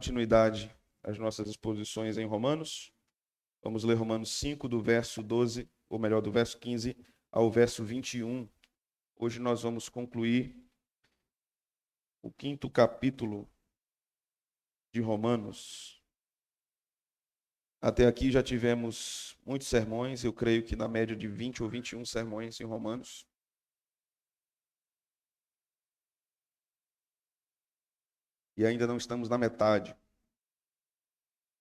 Continuidade às nossas exposições em Romanos. Vamos ler Romanos 5, do verso 12, ou melhor, do verso 15 ao verso 21. Hoje nós vamos concluir o 5º capítulo de Romanos. Até aqui já tivemos muitos sermões, eu creio que na média de 20 ou 21 sermões em Romanos. E ainda não estamos na metade.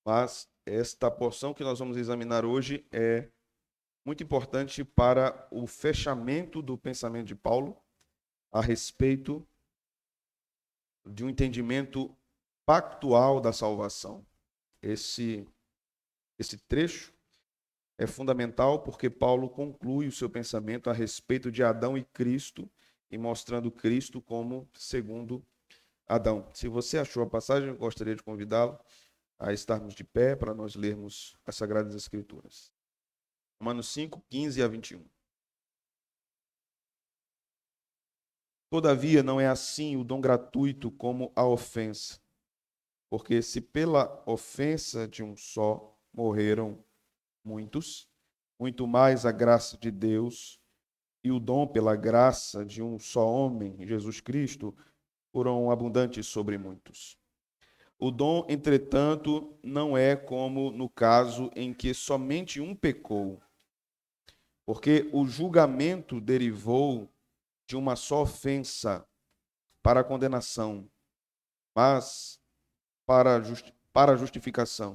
Mas esta porção que nós vamos examinar hoje é muito importante para o fechamento do pensamento de Paulo a respeito de um entendimento pactual da salvação. Esse trecho é fundamental porque Paulo conclui o seu pensamento a respeito de Adão e Cristo e mostrando Cristo como segundo Adão. Se você achou a passagem, eu gostaria de convidá-lo a estarmos de pé para nós lermos as Sagradas Escrituras. Romanos 5, 15 a 21. Todavia, não é assim o dom gratuito como a ofensa. Porque se pela ofensa de um só morreram muitos, muito mais a graça de Deus e o dom pela graça de um só homem, Jesus Cristo, foram abundantes sobre muitos. O dom, entretanto, não é como no caso em que somente um pecou, porque o julgamento derivou de uma só ofensa para a condenação, mas para a justificação.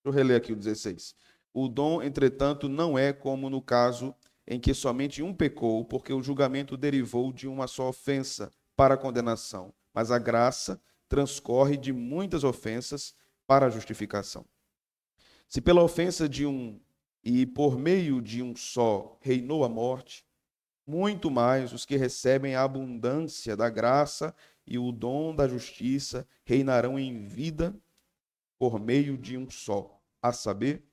Deixa eu reler aqui o 16. O dom, entretanto, não é como no caso em que somente um pecou, porque o julgamento derivou de uma só ofensa para a condenação, mas a graça transcorre de muitas ofensas para a justificação. Se pela ofensa de um e por meio de um só reinou a morte, muito mais os que recebem a abundância da graça e o dom da justiça reinarão em vida por meio de um só, a saber,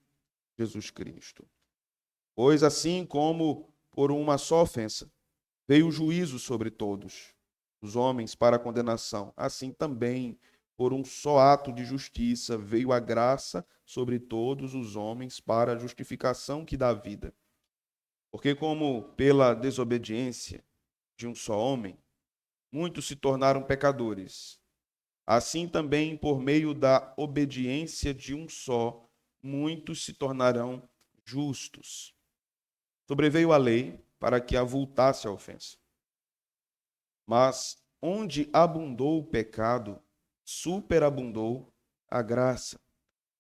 Jesus Cristo. Pois assim como por uma só ofensa veio o juízo sobre todos os homens para a condenação, assim também por um só ato de justiça veio a graça sobre todos os homens para a justificação que dá vida. Porque como pela desobediência de um só homem, muitos se tornaram pecadores, assim também por meio da obediência de um só, muitos se tornarão justos. Sobreveio a lei para que avultasse a ofensa. Mas onde abundou o pecado, superabundou a graça,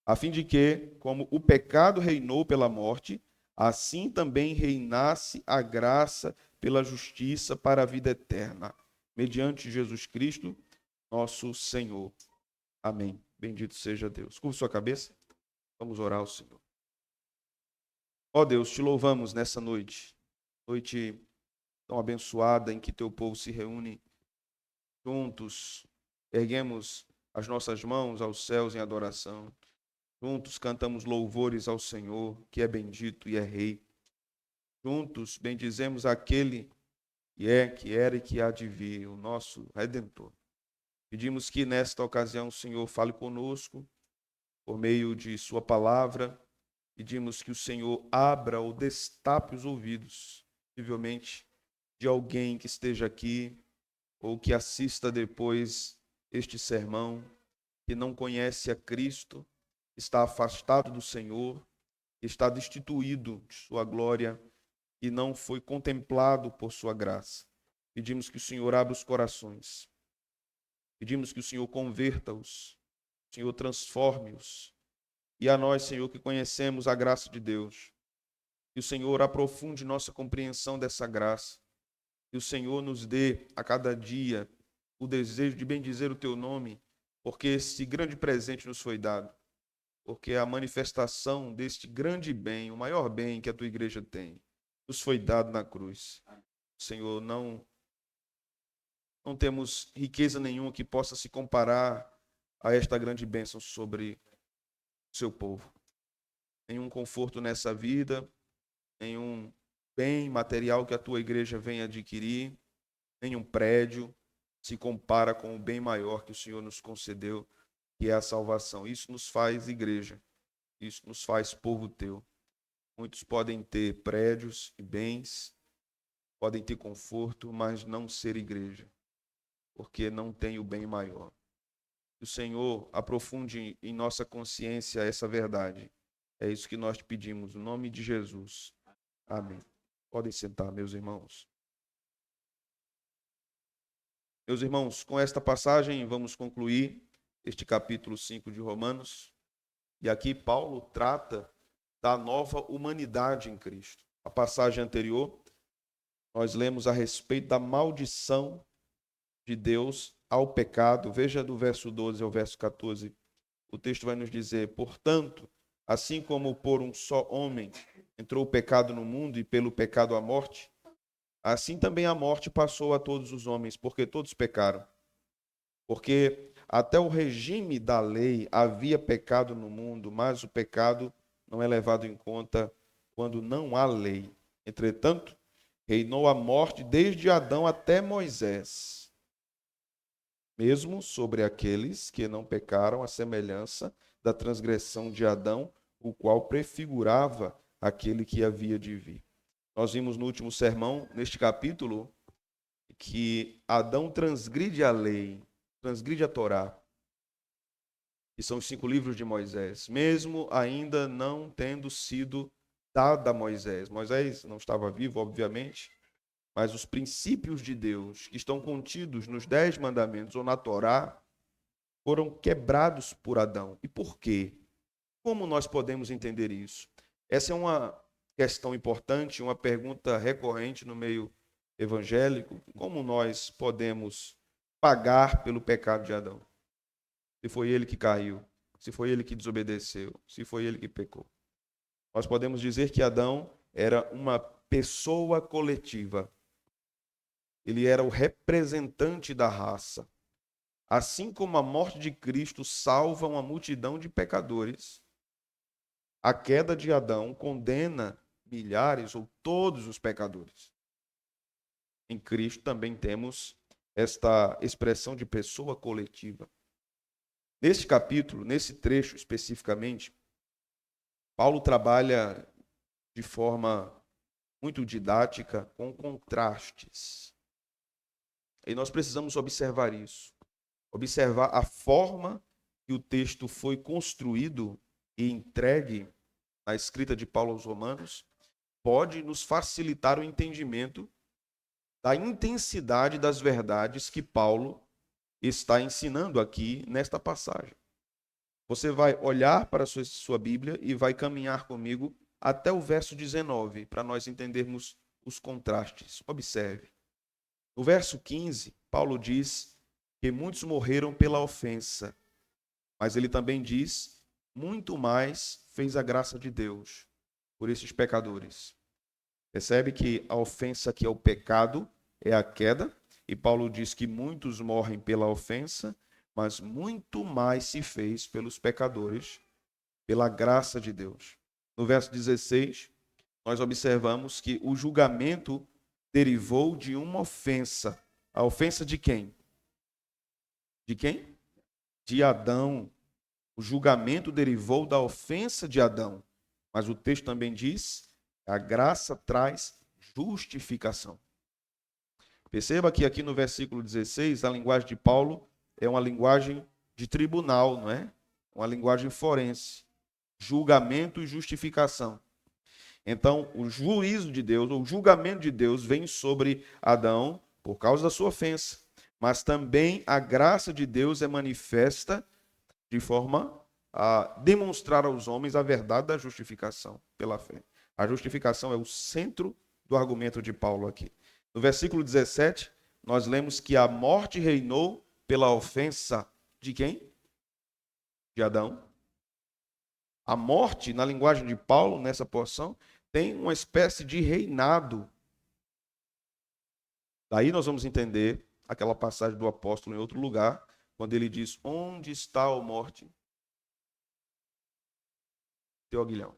a fim de que, como o pecado reinou pela morte, assim também reinasse a graça pela justiça para a vida eterna, mediante Jesus Cristo, nosso Senhor. Amém. Bendito seja Deus. Curva sua cabeça. Vamos orar ao Senhor. Ó Deus, te louvamos nessa noite tão abençoada em que teu povo se reúne juntos, erguemos as nossas mãos aos céus em adoração. Juntos cantamos louvores ao Senhor, que é bendito e é Rei. Juntos bendizemos aquele que era e que há de vir, o nosso Redentor. Pedimos que nesta ocasião o Senhor fale conosco por meio de sua palavra. Pedimos que o Senhor abra ou destape os ouvidos, possivelmente, de alguém que esteja aqui ou que assista depois este sermão, que não conhece a Cristo, está afastado do Senhor, está destituído de sua glória e não foi contemplado por sua graça. Pedimos que o Senhor abra os corações. Pedimos que o Senhor converta-os, o Senhor transforme-os. E a nós, Senhor, que conhecemos a graça de Deus, que o Senhor aprofunde nossa compreensão dessa graça, que o Senhor nos dê a cada dia o desejo de bendizer o teu nome, porque esse grande presente nos foi dado, porque a manifestação deste grande bem, o maior bem que a tua igreja tem, nos foi dado na cruz. Senhor, não temos riqueza nenhuma que possa se comparar a esta grande bênção sobre o seu povo. Nenhum conforto nessa vida, nenhum bem material que a tua igreja venha adquirir, nenhum prédio, se compara com o bem maior que o Senhor nos concedeu, que é a salvação. Isso nos faz igreja, isso nos faz povo teu. Muitos podem ter prédios e bens, podem ter conforto, mas não ser igreja, porque não tem o bem maior. Que o Senhor aprofunde em nossa consciência essa verdade. É isso que nós te pedimos, no nome de Jesus. Amém. Podem sentar, meus irmãos. Meus irmãos, com esta passagem vamos concluir este capítulo 5 de Romanos. E aqui Paulo trata da nova humanidade em Cristo. A passagem anterior, nós lemos a respeito da maldição de Deus ao pecado. Veja do verso 12 ao verso 14. O texto vai nos dizer: portanto, assim como por um só homem entrou o pecado no mundo e pelo pecado a morte, assim também a morte passou a todos os homens, porque todos pecaram. Porque até o regime da lei havia pecado no mundo, mas o pecado não é levado em conta quando não há lei. Entretanto, reinou a morte desde Adão até Moisés, mesmo sobre aqueles que não pecaram, à semelhança da transgressão de Adão, o qual prefigurava aquele que havia de vir. Nós vimos no último sermão, neste capítulo, que Adão transgride a lei, transgride a Torá, que são os 5 livros de Moisés, mesmo ainda não tendo sido dada a Moisés. Moisés não estava vivo, obviamente, mas os princípios de Deus que estão contidos nos 10 mandamentos ou na Torá foram quebrados por Adão. E por quê? Como nós podemos entender isso? Essa é uma questão importante, uma pergunta recorrente no meio evangélico. Como nós podemos pagar pelo pecado de Adão? Se foi ele que caiu, se foi ele que desobedeceu, se foi ele que pecou. Nós podemos dizer que Adão era uma pessoa coletiva. Ele era o representante da raça. Assim como a morte de Cristo salva uma multidão de pecadores, a queda de Adão condena milhares ou todos os pecadores. Em Cristo também temos esta expressão de pessoa coletiva. Neste capítulo, nesse trecho especificamente, Paulo trabalha de forma muito didática com contrastes. E nós precisamos observar isso. Observar a forma que o texto foi construído e entregue na escrita de Paulo aos Romanos pode nos facilitar o entendimento da intensidade das verdades que Paulo está ensinando aqui nesta passagem. Você vai olhar para a sua Bíblia e vai caminhar comigo até o verso 19, para nós entendermos os contrastes. Observe. No verso 15, Paulo diz que muitos morreram pela ofensa, mas ele também diz, muito mais fez a graça de Deus por esses pecadores. Percebe que a ofensa que é o pecado é a queda, e Paulo diz que muitos morrem pela ofensa, mas muito mais se fez pelos pecadores, pela graça de Deus. No verso 16, nós observamos que o julgamento derivou de uma ofensa. A ofensa de quem? De quem? De Adão. O julgamento derivou da ofensa de Adão. Mas o texto também diz que a graça traz justificação. Perceba que aqui no versículo 16, a linguagem de Paulo é uma linguagem de tribunal, não é? Uma linguagem forense. Julgamento e justificação. Então, o juízo de Deus, o julgamento de Deus vem sobre Adão por causa da sua ofensa. Mas também a graça de Deus é manifesta de forma a demonstrar aos homens a verdade da justificação pela fé. A justificação é o centro do argumento de Paulo aqui. No versículo 17, nós lemos que a morte reinou pela ofensa de quem? De Adão. A morte, na linguagem de Paulo, nessa porção, tem uma espécie de reinado. Daí nós vamos entender aquela passagem do apóstolo em outro lugar, quando ele diz, onde está a morte? Teu aguilhão.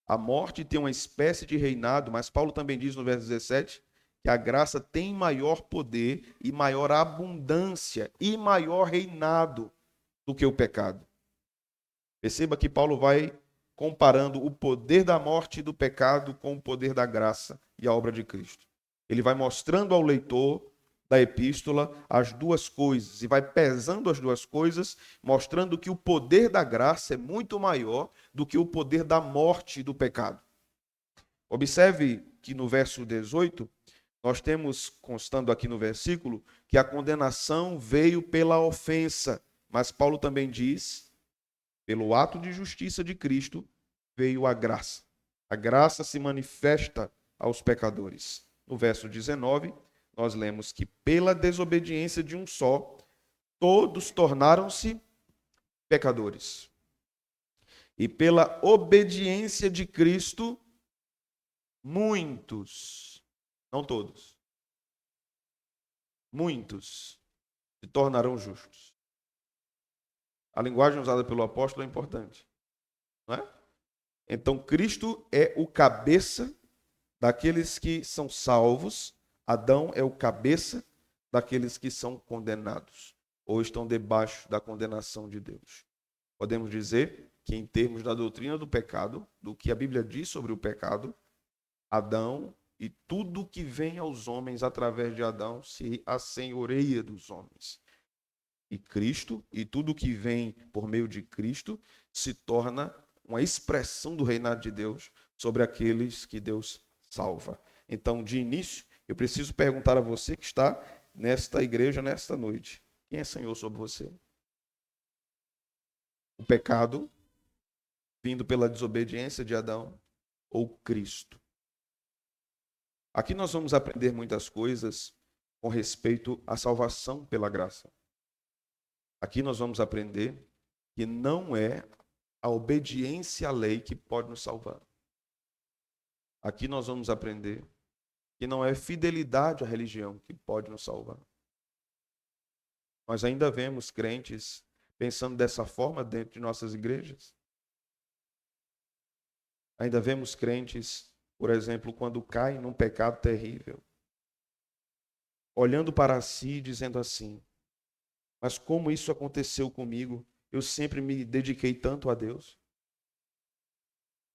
A morte tem uma espécie de reinado, mas Paulo também diz no verso 17 que a graça tem maior poder e maior abundância e maior reinado do que o pecado. Perceba que Paulo vai comparando o poder da morte e do pecado com o poder da graça e a obra de Cristo. Ele vai mostrando ao leitor da epístola as duas coisas e vai pesando as duas coisas, mostrando que o poder da graça é muito maior do que o poder da morte e do pecado. Observe que no verso 18, nós temos, constando aqui no versículo, que a condenação veio pela ofensa, mas Paulo também diz, pelo ato de justiça de Cristo, veio a graça. A graça se manifesta aos pecadores. No verso 19, nós lemos que pela desobediência de um só, todos tornaram-se pecadores. E pela obediência de Cristo, muitos, não todos, muitos se tornarão justos. A linguagem usada pelo apóstolo é importante, não é? Então, Cristo é o cabeça daqueles que são salvos, Adão é o cabeça daqueles que são condenados, ou estão debaixo da condenação de Deus. Podemos dizer que, em termos da doutrina do pecado, do que a Bíblia diz sobre o pecado, Adão e tudo que vem aos homens através de Adão se assenhoreia dos homens. E Cristo, e tudo que vem por meio de Cristo, se torna uma expressão do reinado de Deus sobre aqueles que Deus salva. Então, de início, eu preciso perguntar a você que está nesta igreja, nesta noite: quem é Senhor sobre você? O pecado, vindo pela desobediência de Adão, ou Cristo? Aqui nós vamos aprender muitas coisas com respeito à salvação pela graça. Aqui nós vamos aprender que não é a obediência à lei que pode nos salvar. Aqui nós vamos aprender que não é fidelidade à religião que pode nos salvar. Nós ainda vemos crentes pensando dessa forma dentro de nossas igrejas. Ainda vemos crentes, por exemplo, quando caem num pecado terrível, olhando para si e dizendo assim: mas como isso aconteceu comigo? Eu sempre me dediquei tanto a Deus.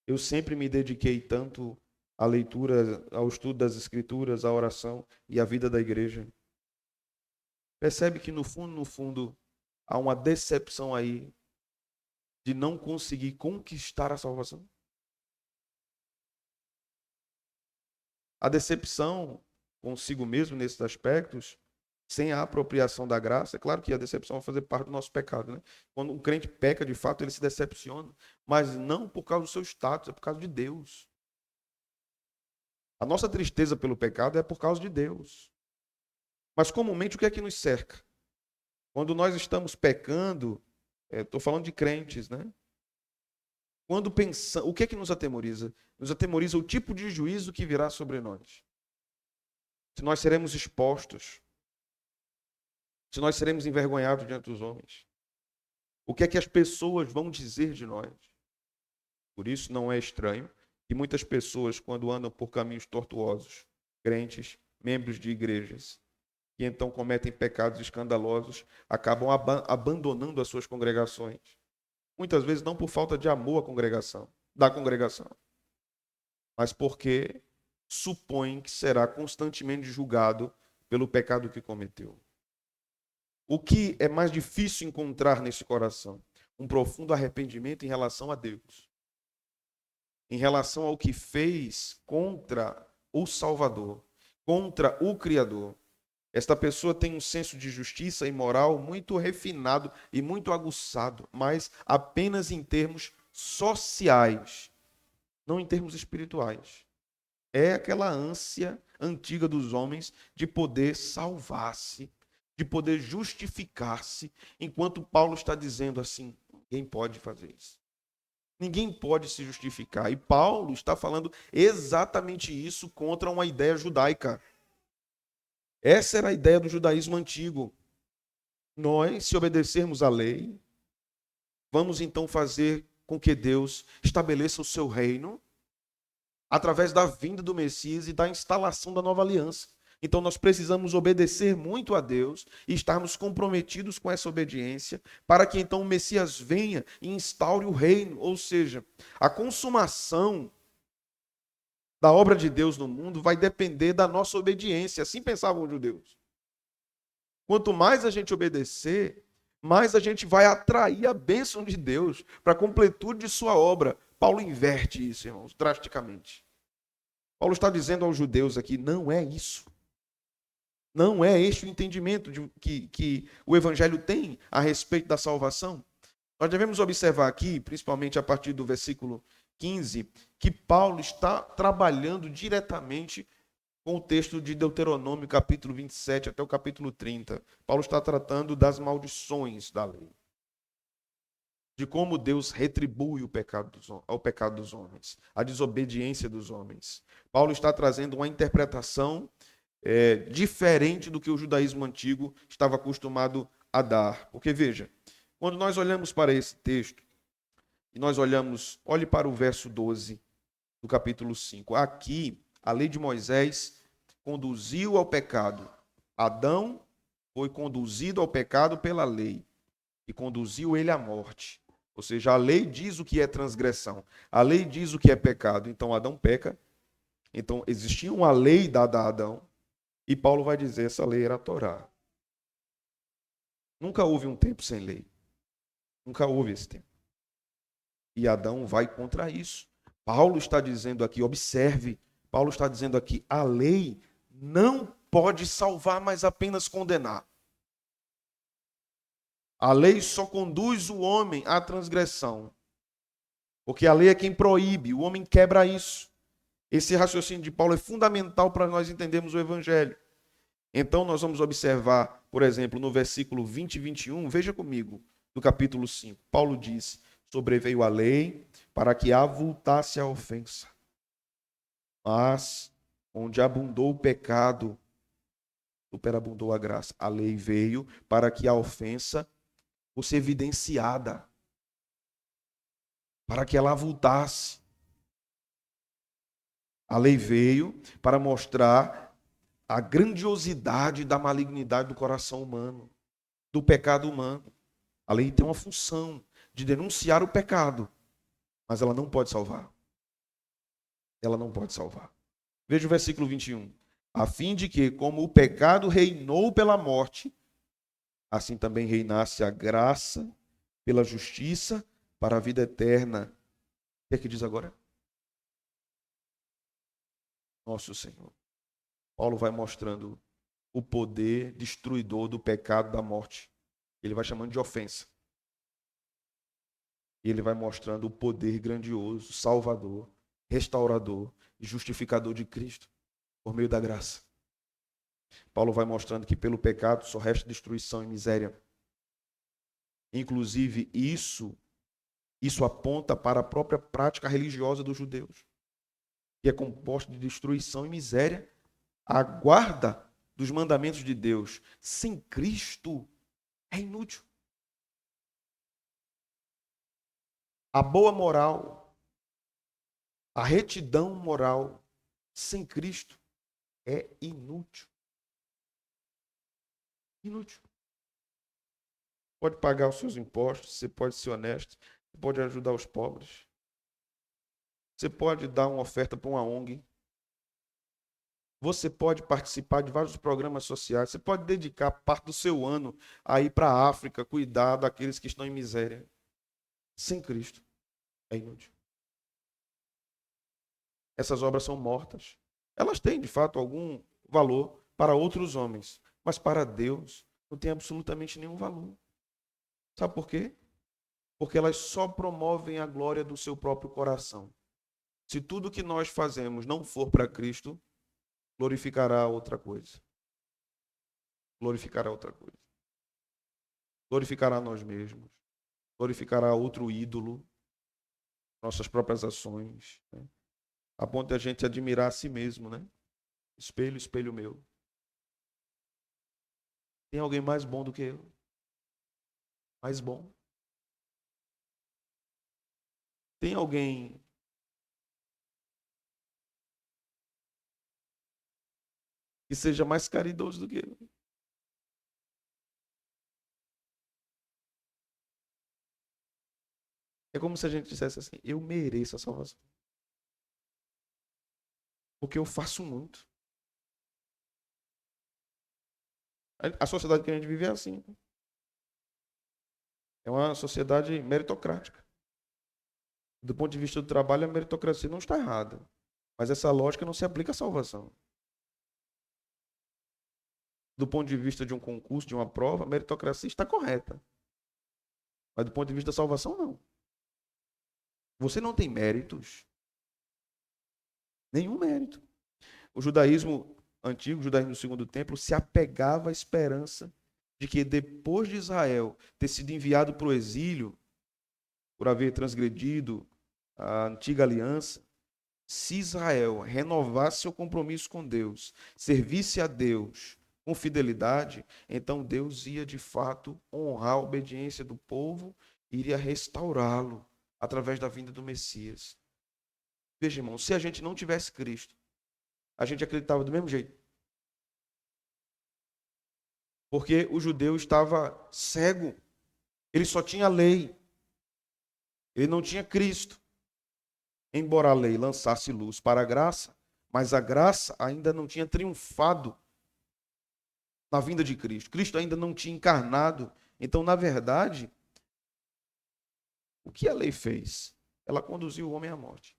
Eu sempre me dediquei tanto à leitura, ao estudo das Escrituras, à oração e à vida da igreja. Percebe que no fundo, há uma decepção aí de não conseguir conquistar a salvação? A decepção consigo mesmo nesses aspectos, sem a apropriação da graça, é claro que a decepção vai fazer parte do nosso pecado, né? Quando um crente peca, de fato, ele se decepciona, mas não por causa do seu status, é por causa de Deus. A nossa tristeza pelo pecado é por causa de Deus. Mas comumente o que é que nos cerca? Quando nós estamos pecando, estou falando de crentes, né? Quando pensamos, o que é que nos atemoriza? Nos atemoriza o tipo de juízo que virá sobre nós. Se nós seremos expostos, se nós seremos envergonhados diante dos homens. O que é que as pessoas vão dizer de nós? Por isso não é estranho que muitas pessoas, quando andam por caminhos tortuosos, crentes, membros de igrejas, que então cometem pecados escandalosos, acabam abandonando as suas congregações. Muitas vezes não por falta de amor da congregação, mas porque supõem que será constantemente julgado pelo pecado que cometeu. O que é mais difícil encontrar nesse coração? Um profundo arrependimento em relação a Deus, em relação ao que fez contra o Salvador, contra o Criador. Esta pessoa tem um senso de justiça e moral muito refinado e muito aguçado, mas apenas em termos sociais, não em termos espirituais. É aquela ânsia antiga dos homens de poder salvar-se, de poder justificar-se, enquanto Paulo está dizendo assim: ninguém pode fazer isso. Ninguém pode se justificar. E Paulo está falando exatamente isso contra uma ideia judaica. Essa era a ideia do judaísmo antigo. Nós, se obedecermos à lei, vamos então fazer com que Deus estabeleça o seu reino através da vinda do Messias e da instalação da nova aliança. Então nós precisamos obedecer muito a Deus e estarmos comprometidos com essa obediência para que então o Messias venha e instaure o reino, ou seja, a consumação da obra de Deus no mundo vai depender da nossa obediência. Assim pensavam os judeus. Quanto mais a gente obedecer, mais a gente vai atrair a bênção de Deus para a completude de sua obra. Paulo inverte isso, irmãos, drasticamente. Paulo está dizendo aos judeus aqui, não é isso. Não é este o entendimento que o Evangelho tem a respeito da salvação. Nós devemos observar aqui, principalmente a partir do versículo 15, que Paulo está trabalhando diretamente com o texto de Deuteronômio, capítulo 27 até o capítulo 30. Paulo está tratando das maldições da lei, de como Deus retribui o pecado ao pecado dos homens, a desobediência dos homens. Paulo está trazendo uma interpretação diferente do que o judaísmo antigo estava acostumado a dar. Porque, veja, quando nós olhamos para esse texto, e nós olhe para o verso 12 do capítulo 5. Aqui, a lei de Moisés conduziu ao pecado. Adão foi conduzido ao pecado pela lei e conduziu ele à morte. Ou seja, a lei diz o que é transgressão. A lei diz o que é pecado. Então, Adão peca. Então, existia uma lei dada a Adão. E Paulo vai dizer, essa lei era a Torá. Nunca houve um tempo sem lei. Nunca houve esse tempo. E Adão vai contra isso. Paulo está dizendo aqui, observe, Paulo está dizendo aqui, a lei não pode salvar, mas apenas condenar. A lei só conduz o homem à transgressão. Porque a lei é quem proíbe, o homem quebra isso. Esse raciocínio de Paulo é fundamental para nós entendermos o Evangelho. Então nós vamos observar, por exemplo, no versículo 20 e 21, veja comigo, do capítulo 5. Paulo diz, sobreveio a lei para que avultasse a ofensa. Mas, onde abundou o pecado, superabundou a graça. A lei veio para que a ofensa fosse evidenciada, para que ela avultasse. A lei veio para mostrar a grandiosidade da malignidade do coração humano, do pecado humano. A lei tem uma função de denunciar o pecado, mas ela não pode salvar. Ela não pode salvar. Veja o versículo 21. A fim de que, como o pecado reinou pela morte, assim também reinasse a graça pela justiça para a vida eterna. O que é que diz agora? Nosso Senhor. Paulo vai mostrando o poder destruidor do pecado da morte. Ele vai chamando de ofensa. E ele vai mostrando o poder grandioso, salvador, restaurador e justificador de Cristo por meio da graça. Paulo vai mostrando que pelo pecado só resta destruição e miséria. Inclusive, isso aponta para a própria prática religiosa dos judeus, que é composta de destruição e miséria, a guarda dos mandamentos de Deus sem Cristo é inútil. A boa moral, a retidão moral sem Cristo é inútil. Inútil. Pode pagar os seus impostos, você pode ser honesto, você pode ajudar os pobres, você pode dar uma oferta para uma ONG, você pode participar de vários programas sociais, você pode dedicar parte do seu ano a ir para a África, cuidar daqueles que estão em miséria. Sem Cristo, é inútil. Essas obras são mortas. Elas têm, de fato, algum valor para outros homens, mas para Deus não tem absolutamente nenhum valor. Sabe por quê? Porque elas só promovem a glória do seu próprio coração. Se tudo que nós fazemos não for para Cristo, glorificará outra coisa. Glorificará outra coisa. Glorificará nós mesmos. Glorificará outro ídolo, nossas próprias ações, né? A ponto de a gente admirar a si mesmo, né? Espelho, espelho meu. Tem alguém mais bom do que eu? Mais bom? Tem alguém que seja mais caridoso do que eu. É como se a gente dissesse assim: eu mereço a salvação, porque eu faço muito. A sociedade que a gente vive é assim. É uma sociedade meritocrática. Do ponto de vista do trabalho, a meritocracia não está errada. Mas essa lógica não se aplica à salvação. Do ponto de vista de um concurso, de uma prova, a meritocracia está correta. Mas do ponto de vista da salvação, não. Você não tem méritos. Nenhum mérito. O judaísmo antigo, o judaísmo do segundo templo, se apegava à esperança de que depois de Israel ter sido enviado para o exílio, por haver transgredido a antiga aliança, se Israel renovasse seu compromisso com Deus, servisse a Deus com fidelidade, então Deus ia de fato honrar a obediência do povo e iria restaurá-lo através da vinda do Messias. Veja, irmão, se a gente não tivesse Cristo, a gente acreditava do mesmo jeito. Porque o judeu estava cego, ele só tinha a lei, ele não tinha Cristo. Embora a lei lançasse luz para a graça, mas a graça ainda não tinha triunfado na vinda de Cristo. Cristo ainda não tinha encarnado. Então, na verdade, o que a lei fez? Ela conduziu o homem à morte.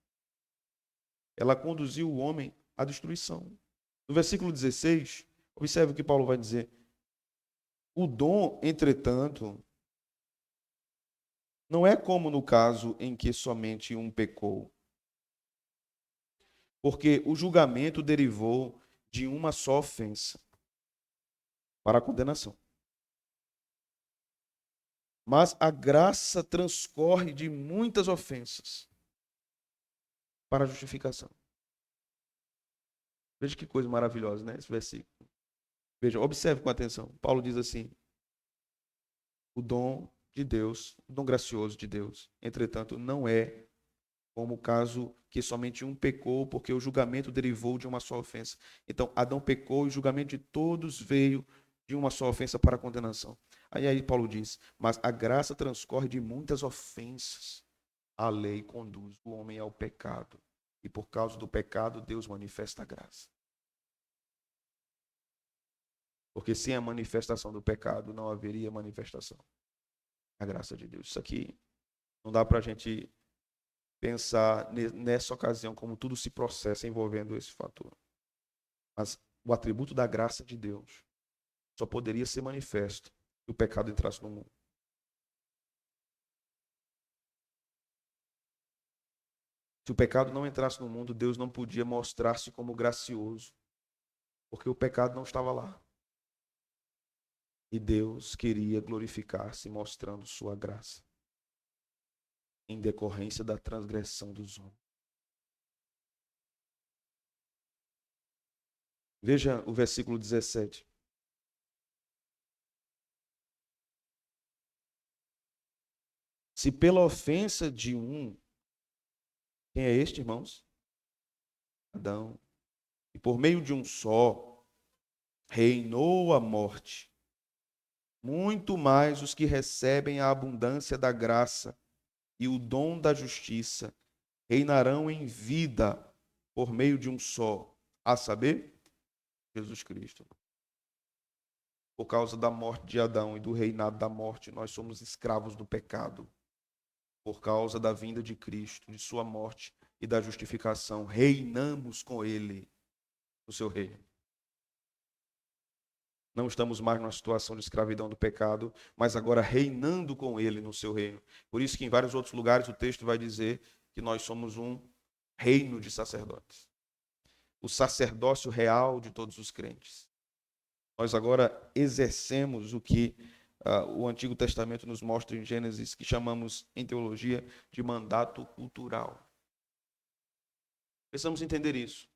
Ela conduziu o homem à destruição. No versículo 16, observe o que Paulo vai dizer. O dom, entretanto, não é como no caso em que somente um pecou, porque o julgamento derivou de uma só ofensa para a condenação. Mas a graça transcorre de muitas ofensas para a justificação. Veja que coisa maravilhosa, né? Esse versículo. Veja, observe com atenção. Paulo diz assim: o dom de Deus, o dom gracioso de Deus, entretanto, não é como o caso que somente um pecou, porque o julgamento derivou de uma só ofensa. Então, Adão pecou e o julgamento de todos veio de uma só ofensa para a condenação. Aí Paulo diz: mas a graça transcorre de muitas ofensas. A lei conduz o homem ao pecado. E por causa do pecado, Deus manifesta a graça. Porque sem a manifestação do pecado, não haveria manifestação da graça de Deus. Isso aqui não dá para a gente pensar nessa ocasião como tudo se processa envolvendo esse fator. Mas o atributo da graça de Deus só poderia ser manifesto se o pecado entrasse no mundo. Se o pecado não entrasse no mundo, Deus não podia mostrar-se como gracioso, porque o pecado não estava lá. E Deus queria glorificar-se mostrando sua graça em decorrência da transgressão dos homens. Veja o versículo 17. Se pela ofensa de um, quem é este, irmãos? Adão. E por meio de um só, reinou a morte. Muito mais os que recebem a abundância da graça e o dom da justiça reinarão em vida por meio de um só, a saber, Jesus Cristo. Por causa da morte de Adão e do reinado da morte, nós somos escravos do pecado. Por causa da vinda de Cristo, de sua morte e da justificação, reinamos com ele no seu reino. Não estamos mais numa situação de escravidão do pecado, mas agora reinando com ele no seu reino. Por isso que em vários outros lugares o texto vai dizer que nós somos um reino de sacerdotes. O sacerdócio real de todos os crentes. Nós agora exercemos o que o Antigo Testamento nos mostra em Gênesis, que chamamos em teologia de mandato cultural. Precisamos entender isso.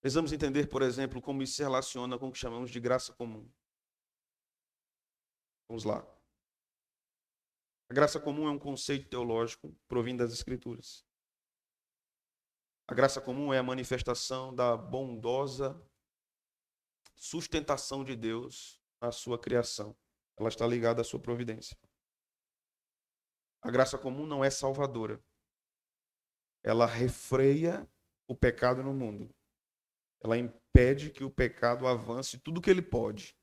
Precisamos entender, por exemplo, como isso se relaciona com o que chamamos de graça comum. Vamos lá. A graça comum é um conceito teológico provindo das Escrituras. A graça comum é a manifestação da bondosa sustentação de Deus na sua criação. Ela está ligada à sua providência. A graça comum não é salvadora. Ela refreia o pecado no mundo. Ela impede que o pecado avance tudo o que ele pode.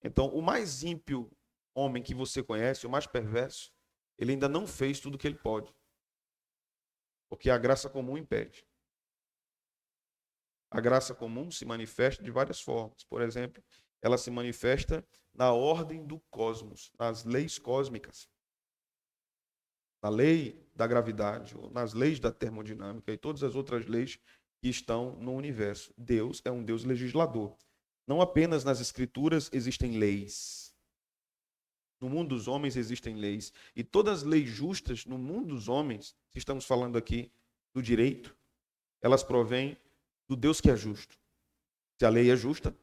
Então, o mais ímpio homem que você conhece, o mais perverso, ele ainda não fez tudo o que ele pode. Porque a graça comum impede. A graça comum se manifesta de várias formas. Por exemplo, ela se manifesta na ordem do cosmos, nas leis cósmicas. Na lei da gravidade, ou nas leis da termodinâmica e todas as outras leis que estão no universo. Deus é um Deus legislador. Não apenas nas escrituras existem leis. No mundo dos homens existem leis. E todas as leis justas no mundo dos homens, se estamos falando aqui do direito, elas provêm do Deus que é justo. Se a lei é justa,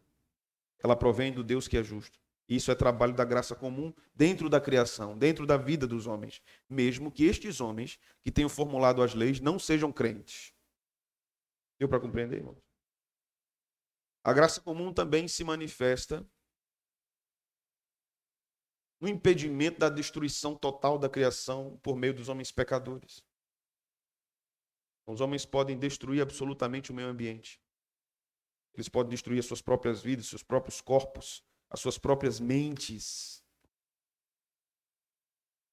ela provém do Deus que é justo. Isso é trabalho da graça comum dentro da criação, dentro da vida dos homens. Mesmo que estes homens que tenham formulado as leis não sejam crentes. Deu para compreender, irmãos? A graça comum também se manifesta no impedimento da destruição total da criação por meio dos homens pecadores. Os homens podem destruir absolutamente o meio ambiente. Eles podem destruir as suas próprias vidas, seus próprios corpos, as suas próprias mentes.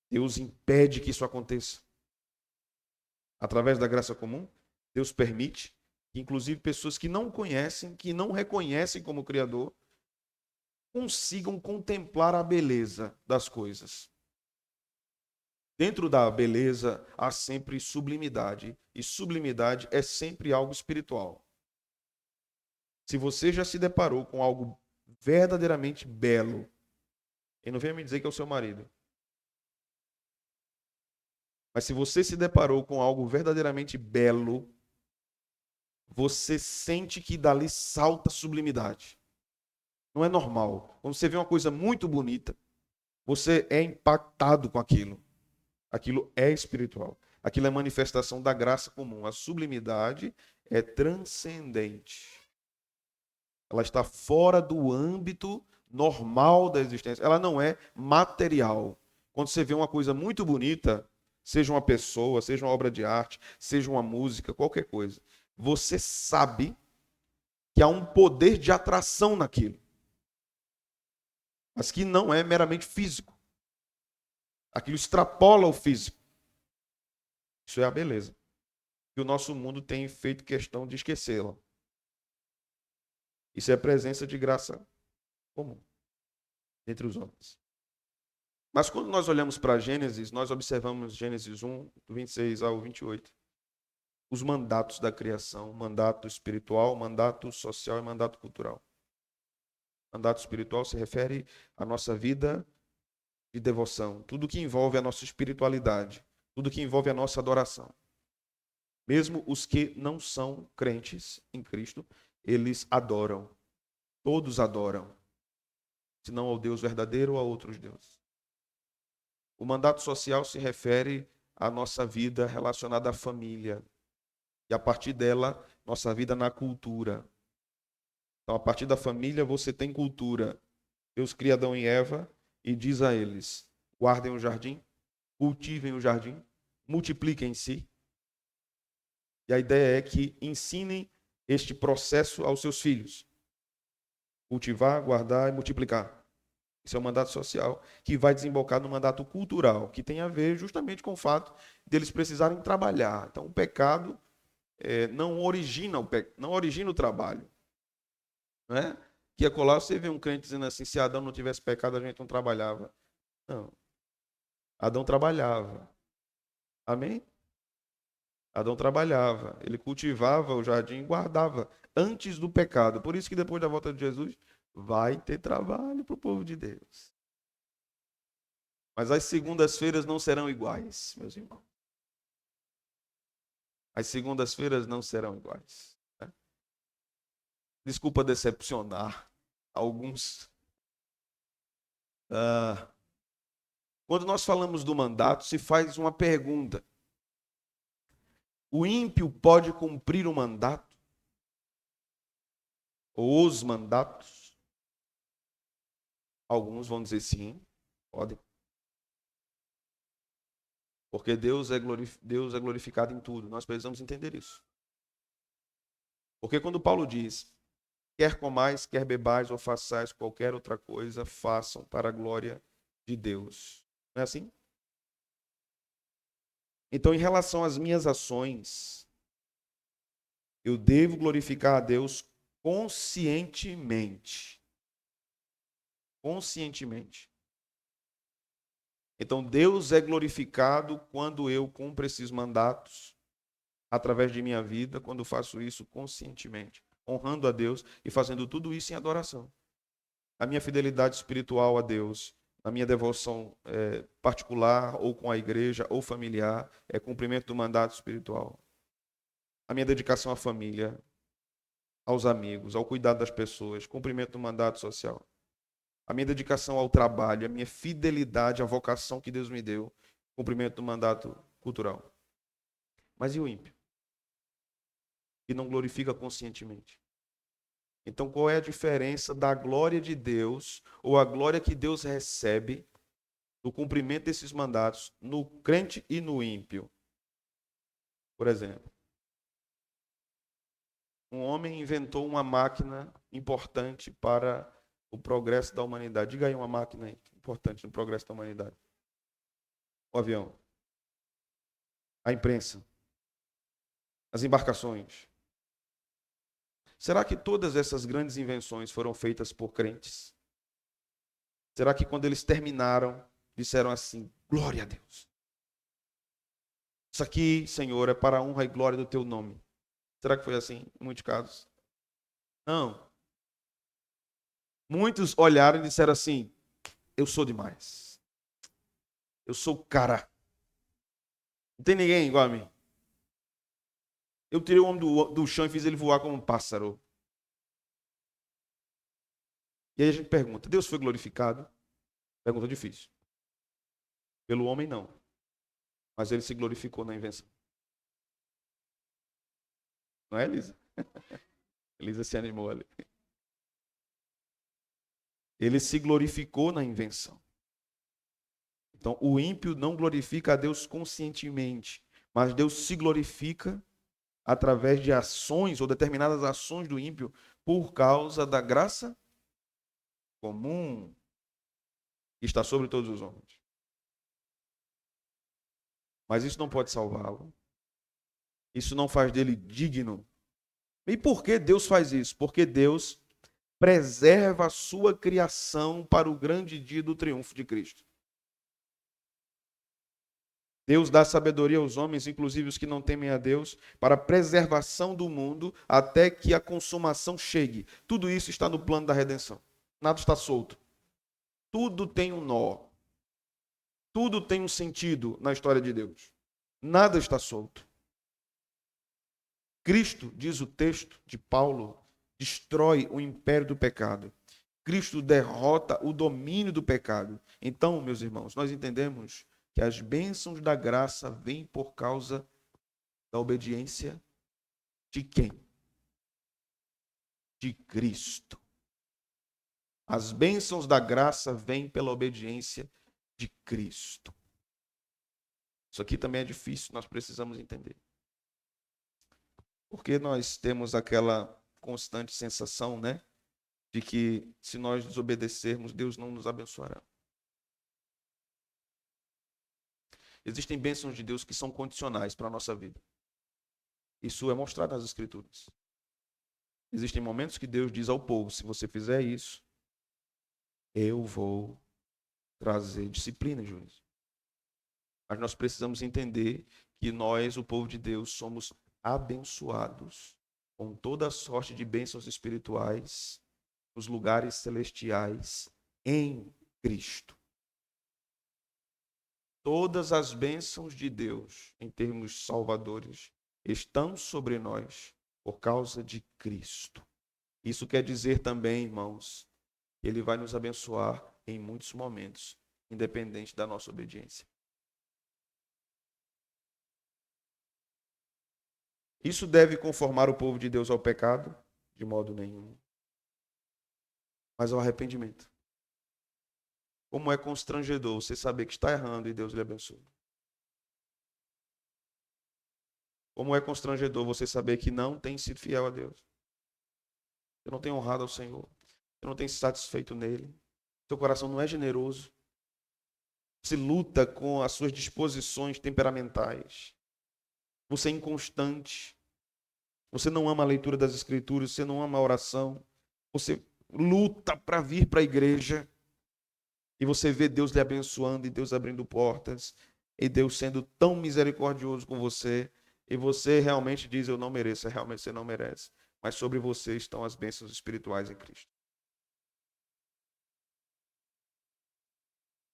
Deus impede que isso aconteça. Através da graça comum, Deus permite que, inclusive, pessoas que não conhecem, que não reconhecem como Criador, consigam contemplar a beleza das coisas. Dentro da beleza há sempre sublimidade, e sublimidade é sempre algo espiritual. Se você já se deparou com algo verdadeiramente belo, e não venha me dizer que é o seu marido, mas se você se deparou com algo verdadeiramente belo, você sente que dali salta sublimidade. Não é normal. Quando você vê uma coisa muito bonita, você é impactado com aquilo. Aquilo é espiritual. Aquilo é manifestação da graça comum. A sublimidade é transcendente. Ela está fora do âmbito normal da existência. Ela não é material. Quando você vê uma coisa muito bonita, seja uma pessoa, seja uma obra de arte, seja uma música, qualquer coisa, você sabe que há um poder de atração naquilo, mas que não é meramente físico. Aquilo extrapola o físico. Isso é a beleza. E o nosso mundo tem feito questão de esquecê-la. Isso é a presença de graça comum entre os homens. Mas quando nós olhamos para Gênesis, nós observamos Gênesis 1, do 26 ao 28. Os mandatos da criação, mandato espiritual, mandato social e mandato cultural. Mandato espiritual se refere à nossa vida de devoção, tudo que envolve a nossa espiritualidade, tudo que envolve a nossa adoração. Mesmo os que não são crentes em Cristo, eles adoram. Todos adoram. Se não ao Deus verdadeiro ou a outros deuses. O mandato social se refere à nossa vida relacionada à família. E a partir dela, nossa vida na cultura. Então, a partir da família, você tem cultura. Deus cria Adão e Eva e diz a eles: guardem o jardim, cultivem o jardim, multipliquem-se. E a ideia é que ensinem este processo aos seus filhos. Cultivar, guardar e multiplicar. Isso é um mandato social que vai desembocar no mandato cultural, que tem a ver justamente com o fato deles precisarem trabalhar. Então, o pecado não origina o trabalho. Não é? Que acolá você vê um crente dizendo assim, se Adão não tivesse pecado, a gente não trabalhava. Não. Adão trabalhava. Amém? Adão trabalhava. Ele cultivava o jardim e guardava antes do pecado. Por isso que depois da volta de Jesus, vai ter trabalho para o povo de Deus. Mas as segundas-feiras não serão iguais, meus irmãos. As segundas-feiras não serão iguais. Né? Desculpa decepcionar alguns. Quando nós falamos do mandato, se faz uma pergunta. O ímpio pode cumprir o mandato? Ou os mandatos? Alguns vão dizer sim, podem. Porque Deus é glorificado em tudo. Nós precisamos entender isso. Porque quando Paulo diz, quer comais, quer bebais ou façais qualquer outra coisa, façam para a glória de Deus. Não é assim? Então, em relação às minhas ações, eu devo glorificar a Deus conscientemente. Conscientemente. Então, Deus é glorificado quando eu cumpro esses mandatos através de minha vida, quando faço isso conscientemente, honrando a Deus e fazendo tudo isso em adoração. A minha fidelidade espiritual a Deus, a minha devoção particular ou com a igreja ou familiar, é cumprimento do mandato espiritual. A minha dedicação à família, aos amigos, ao cuidado das pessoas, cumprimento do mandato social. A minha dedicação ao trabalho, a minha fidelidade à vocação que Deus me deu, cumprimento do mandato cultural. Mas e o ímpio? Que não glorifica conscientemente. Então, qual é a diferença da glória de Deus, ou a glória que Deus recebe do cumprimento desses mandatos no crente e no ímpio? Por exemplo, um homem inventou uma máquina importante para o progresso da humanidade. Diga aí uma máquina importante no progresso da humanidade. O avião, a imprensa, as embarcações. Será que todas essas grandes invenções foram feitas por crentes? Será que quando eles terminaram, disseram assim, glória a Deus? Isso aqui, Senhor, é para a honra e glória do teu nome. Será que foi assim em muitos casos? Não. Muitos olharam e disseram assim, eu sou demais. Eu sou o cara. Não tem ninguém igual a mim. Eu tirei o homem do chão e fiz ele voar como um pássaro. E aí a gente pergunta, Deus foi glorificado? Pergunta difícil. Pelo homem, não. Mas ele se glorificou na invenção. Não é, Elisa? Elisa se animou ali. Ele se glorificou na invenção. Então, o ímpio não glorifica a Deus conscientemente, mas Deus se glorifica através de ações ou determinadas ações do ímpio por causa da graça comum que está sobre todos os homens. Mas isso não pode salvá-lo. Isso não faz dele digno. E por que Deus faz isso? Porque Deus preserva a sua criação para o grande dia do triunfo de Cristo. Deus dá sabedoria aos homens, inclusive os que não temem a Deus, para a preservação do mundo até que a consumação chegue. Tudo isso está no plano da redenção. Nada está solto. Tudo tem um nó. Tudo tem um sentido na história de Deus. Nada está solto. Cristo, diz o texto de Paulo, destrói o império do pecado. Cristo derrota o domínio do pecado. Então, meus irmãos, nós entendemos que as bênçãos da graça vêm por causa da obediência de quem? De Cristo. As bênçãos da graça vêm pela obediência de Cristo. Isso aqui também é difícil, nós precisamos entender. Porque nós temos aquela constante sensação, né? De que se nós desobedecermos, Deus não nos abençoará. Existem bênçãos de Deus que são condicionais para a nossa vida. Isso é mostrado nas Escrituras. Existem momentos que Deus diz ao povo, se você fizer isso, eu vou trazer disciplina e juízo. Mas nós precisamos entender que nós, o povo de Deus, somos abençoados com toda a sorte de bênçãos espirituais nos lugares celestiais em Cristo. Todas as bênçãos de Deus, em termos salvadores, estão sobre nós por causa de Cristo. Isso quer dizer também, irmãos, que Ele vai nos abençoar em muitos momentos, independente da nossa obediência. Isso deve conformar o povo de Deus ao pecado? De modo nenhum. Mas ao arrependimento. Como é constrangedor você saber que está errando e Deus lhe abençoa. Como é constrangedor você saber que não tem sido fiel a Deus. Você não tem honrado ao Senhor. Você não tem se satisfeito nele. Seu coração não é generoso. Você luta com as suas disposições temperamentais. Você é inconstante. Você não ama a leitura das Escrituras. Você não ama a oração. Você luta para vir para a igreja. E você vê Deus lhe abençoando e Deus abrindo portas. E Deus sendo tão misericordioso com você. E você realmente diz, eu não mereço. Realmente você não merece. Mas sobre você estão as bênçãos espirituais em Cristo.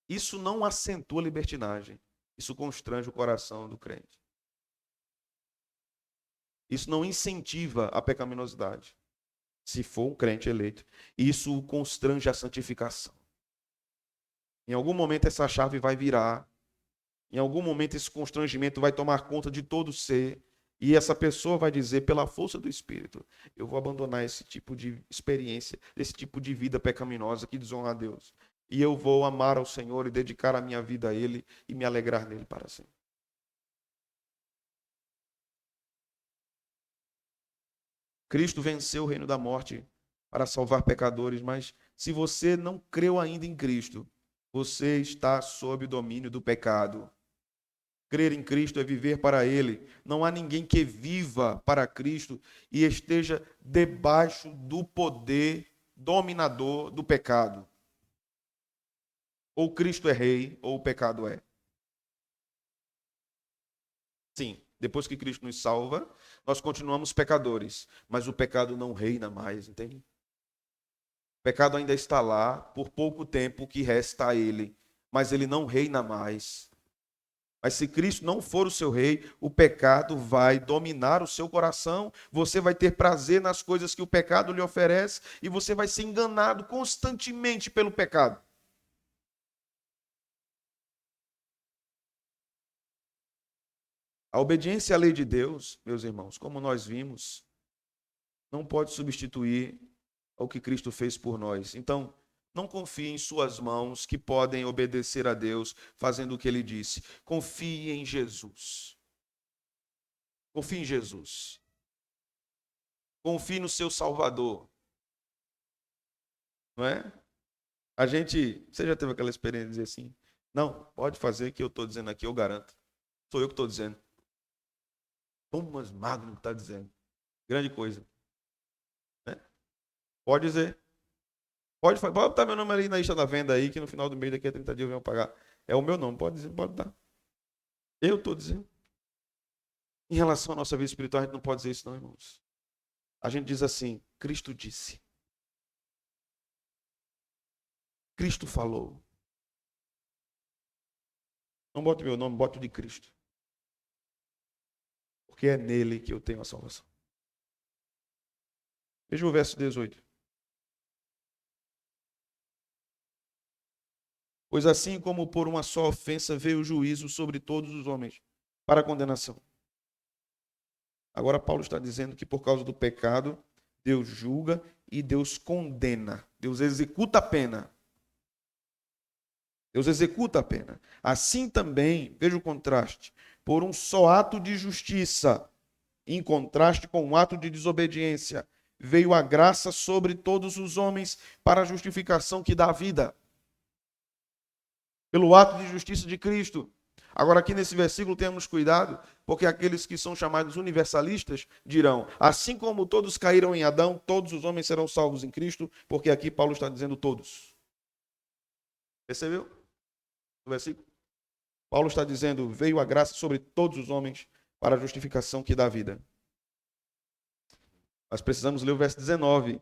Isso não acentua a libertinagem. Isso constrange o coração do crente. Isso não incentiva a pecaminosidade. Se for um crente eleito, isso constrange a santificação. Em algum momento essa chave vai virar. Em algum momento esse constrangimento vai tomar conta de todo ser. E essa pessoa vai dizer, pela força do Espírito, eu vou abandonar esse tipo de experiência, esse tipo de vida pecaminosa que desonra a Deus. E eu vou amar ao Senhor e dedicar a minha vida a Ele e me alegrar nele para sempre. Cristo venceu o reino da morte para salvar pecadores, mas se você não creu ainda em Cristo, você está sob o domínio do pecado. Crer em Cristo é viver para Ele. Não há ninguém que viva para Cristo e esteja debaixo do poder dominador do pecado. Ou Cristo é rei, ou o pecado é. Sim, depois que Cristo nos salva, nós continuamos pecadores, mas o pecado não reina mais, entende? O pecado ainda está lá por pouco tempo que resta a ele, mas ele não reina mais. Mas se Cristo não for o seu rei, o pecado vai dominar o seu coração, você vai ter prazer nas coisas que o pecado lhe oferece e você vai ser enganado constantemente pelo pecado. A obediência à lei de Deus, meus irmãos, como nós vimos, não pode substituir o que Cristo fez por nós. Então, não confie em suas mãos que podem obedecer a Deus fazendo o que ele disse. Confie em Jesus. Confie em Jesus. Confie no seu Salvador. Não é? Você já teve aquela experiência de dizer assim, não, pode fazer que eu estou dizendo aqui, eu garanto. Sou eu que estou dizendo. Thomas Magno está dizendo. Grande coisa. Né? Pode dizer. Pode botar meu nome ali na lista da venda aí, que no final do mês, daqui a 30 dias eu venho pagar. É o meu nome, pode dizer, pode dar. Eu estou dizendo. Em relação à nossa vida espiritual, a gente não pode dizer isso não, irmãos. A gente diz assim, Cristo disse. Cristo falou. Não bote meu nome, bote o de Cristo. Porque é nele que eu tenho a salvação. Veja o verso 18. Pois assim como por uma só ofensa veio o juízo sobre todos os homens, para a condenação. Agora Paulo está dizendo que por causa do pecado, Deus julga e Deus condena. Deus executa a pena. Deus executa a pena. Assim também, veja o contraste, por um só ato de justiça, em contraste com um ato de desobediência, veio a graça sobre todos os homens para a justificação que dá vida. Pelo ato de justiça de Cristo. Agora, aqui nesse versículo, temos cuidado, porque aqueles que são chamados universalistas dirão, assim como todos caíram em Adão, todos os homens serão salvos em Cristo, porque aqui Paulo está dizendo todos. Percebeu? O versículo? Paulo está dizendo, veio a graça sobre todos os homens para a justificação que dá vida. Nós precisamos ler o verso 19,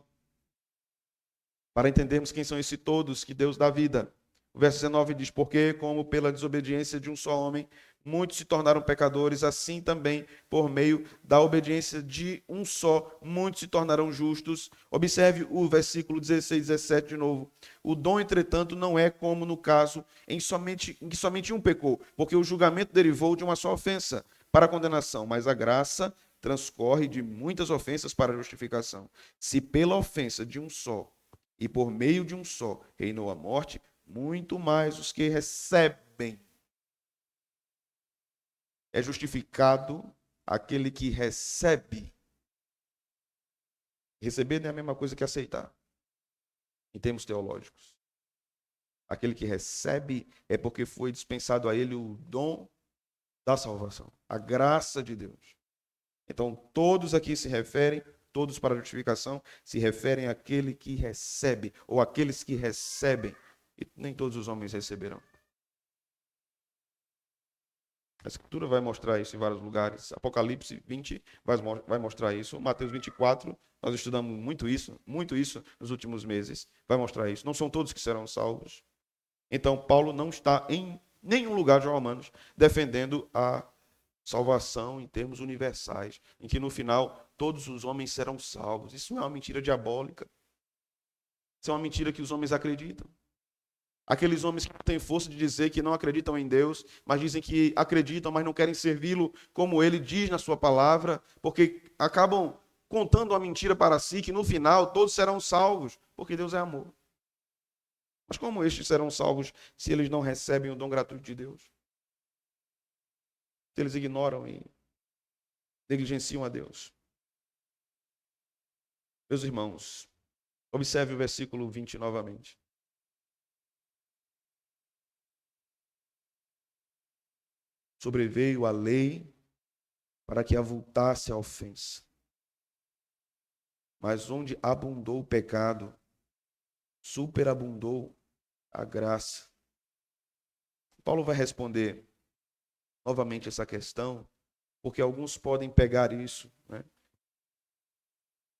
para entendermos quem são esses todos que Deus dá vida. O verso 19 diz, porque como pela desobediência de um só homem, muitos se tornaram pecadores, assim também, por meio da obediência de um só, muitos se tornarão justos. Observe o versículo 16 e 17 de novo. O dom, entretanto, não é como no caso em que somente um pecou, porque o julgamento derivou de uma só ofensa para a condenação, mas a graça transcorre de muitas ofensas para a justificação. Se pela ofensa de um só e por meio de um só reinou a morte, muito mais os que recebem. É justificado aquele que recebe. Receber não é a mesma coisa que aceitar, em termos teológicos. Aquele que recebe é porque foi dispensado a ele o dom da salvação, a graça de Deus. Então, todos aqui se referem, todos para a justificação, se referem àquele que recebe, ou àqueles que recebem. E nem todos os homens receberão. A Escritura vai mostrar isso em vários lugares. Apocalipse 20 vai mostrar isso. Mateus 24, nós estudamos muito isso nos últimos meses. Vai mostrar isso. Não são todos que serão salvos. Então, Paulo não está em nenhum lugar de Romanos defendendo a salvação em termos universais, em que no final todos os homens serão salvos. Isso não é uma mentira diabólica. Isso é uma mentira que os homens acreditam. Aqueles homens que não têm força de dizer que não acreditam em Deus, mas dizem que acreditam, mas não querem servi-lo como ele diz na sua palavra, porque acabam contando uma mentira para si, que no final todos serão salvos, porque Deus é amor. Mas como estes serão salvos se eles não recebem o dom gratuito de Deus? Se eles ignoram e negligenciam a Deus? Meus irmãos, observe o versículo 20 novamente. Sobreveio a lei para que avultasse a ofensa. Mas onde abundou o pecado, superabundou a graça. Paulo vai responder novamente essa questão, porque alguns podem pegar isso, né?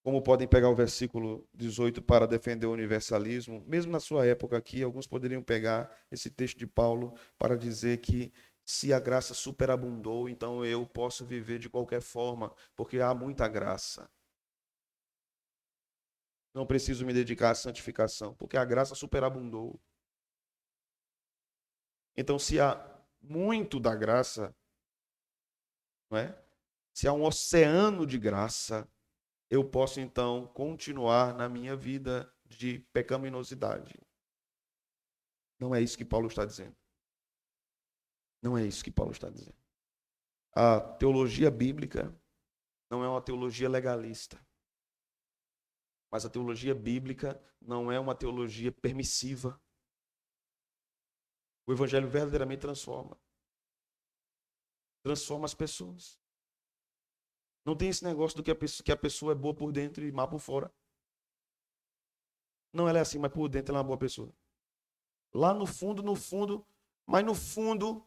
Como podem pegar o versículo 18 para defender o universalismo. Mesmo na sua época aqui, alguns poderiam pegar esse texto de Paulo para dizer que se a graça superabundou, então eu posso viver de qualquer forma, porque há muita graça. Não preciso me dedicar à santificação, porque a graça superabundou. Então, se há muito da graça, não é? Se há um oceano de graça, eu posso então continuar na minha vida de pecaminosidade. Não é isso que Paulo está dizendo. Não é isso que Paulo está dizendo. A teologia bíblica não é uma teologia legalista. Mas a teologia bíblica não é uma teologia permissiva. O evangelho verdadeiramente transforma. Transforma as pessoas. Não tem esse negócio do que a pessoa é boa por dentro e má por fora. Não, ela é assim, mas por dentro ela é uma boa pessoa. Lá no fundo, mas no fundo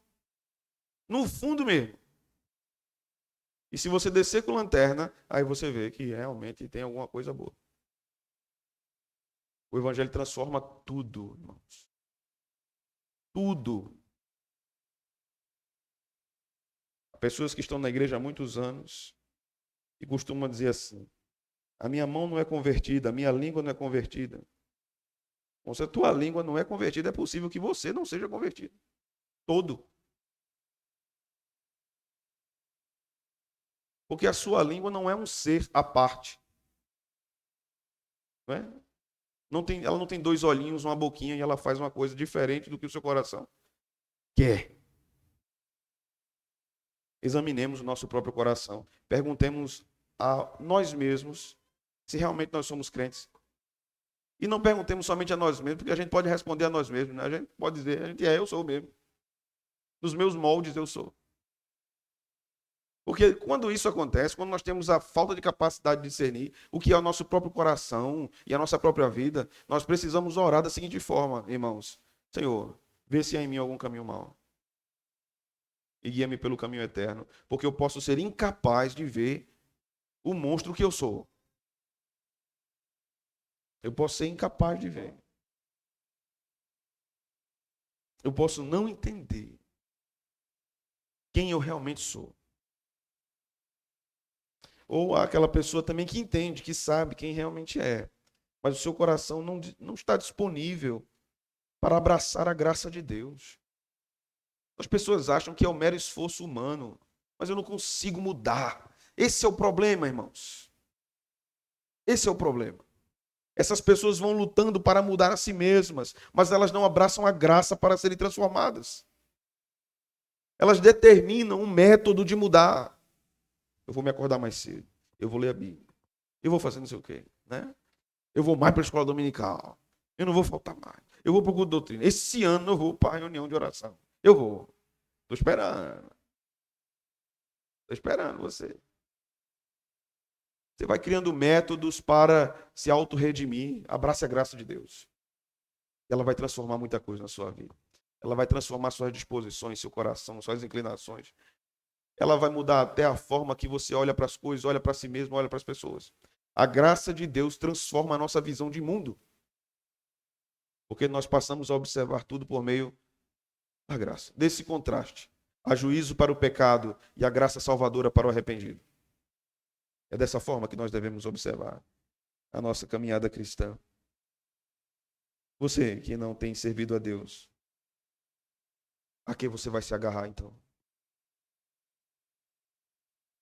mesmo. E se você descer com lanterna, aí você vê que realmente tem alguma coisa boa. O evangelho transforma tudo, irmãos. Tudo. Há pessoas que estão na igreja há muitos anos e costumam dizer assim: a minha mão não é convertida, a minha língua não é convertida. Bom, se a tua língua não é convertida, é possível que você não seja convertido. Todo. Porque a sua língua não é um ser à parte. Não é? Ela não tem dois olhinhos, uma boquinha e ela faz uma coisa diferente do que o seu coração quer. Examinemos o nosso próprio coração. Perguntemos a nós mesmos se realmente nós somos crentes. E não perguntemos somente a nós mesmos, porque a gente pode responder a nós mesmos. Né? A gente pode dizer, eu sou mesmo. Nos meus moldes eu sou. Porque quando isso acontece, quando nós temos a falta de capacidade de discernir o que é o nosso próprio coração e a nossa própria vida, nós precisamos orar da seguinte forma, irmãos. Senhor, vê se há em mim algum caminho mau. E guia-me pelo caminho eterno. Porque eu posso ser incapaz de ver o monstro que eu sou. Eu posso ser incapaz de ver. Eu posso não entender quem eu realmente sou. Ou aquela pessoa também que entende, que sabe quem realmente é. Mas o seu coração não está disponível para abraçar a graça de Deus. As pessoas acham que é o mero esforço humano. Mas eu não consigo mudar. Esse é o problema, irmãos. Esse é o problema. Essas pessoas vão lutando para mudar a si mesmas, mas elas não abraçam a graça para serem transformadas. Elas determinam um método de mudar. Eu vou me acordar mais cedo. Eu vou ler a Bíblia. Eu vou fazer não sei o quê, né? Eu vou mais para a escola dominical. Eu não vou faltar mais. Eu vou para o culto de doutrina. Esse ano eu vou para a reunião de oração. Eu vou. Estou esperando. Estou esperando você. Você vai criando métodos para se auto-redimir. Abrace a graça de Deus. Ela vai transformar muita coisa na sua vida. Ela vai transformar suas disposições, seu coração, suas inclinações. Ela vai mudar até a forma que você olha para as coisas, olha para si mesmo, olha para as pessoas. A graça de Deus transforma a nossa visão de mundo. Porque nós passamos a observar tudo por meio da graça. Desse contraste, há juízo para o pecado e a graça salvadora para o arrependido. É dessa forma que nós devemos observar a nossa caminhada cristã. Você que não tem servido a Deus, a que você vai se agarrar então?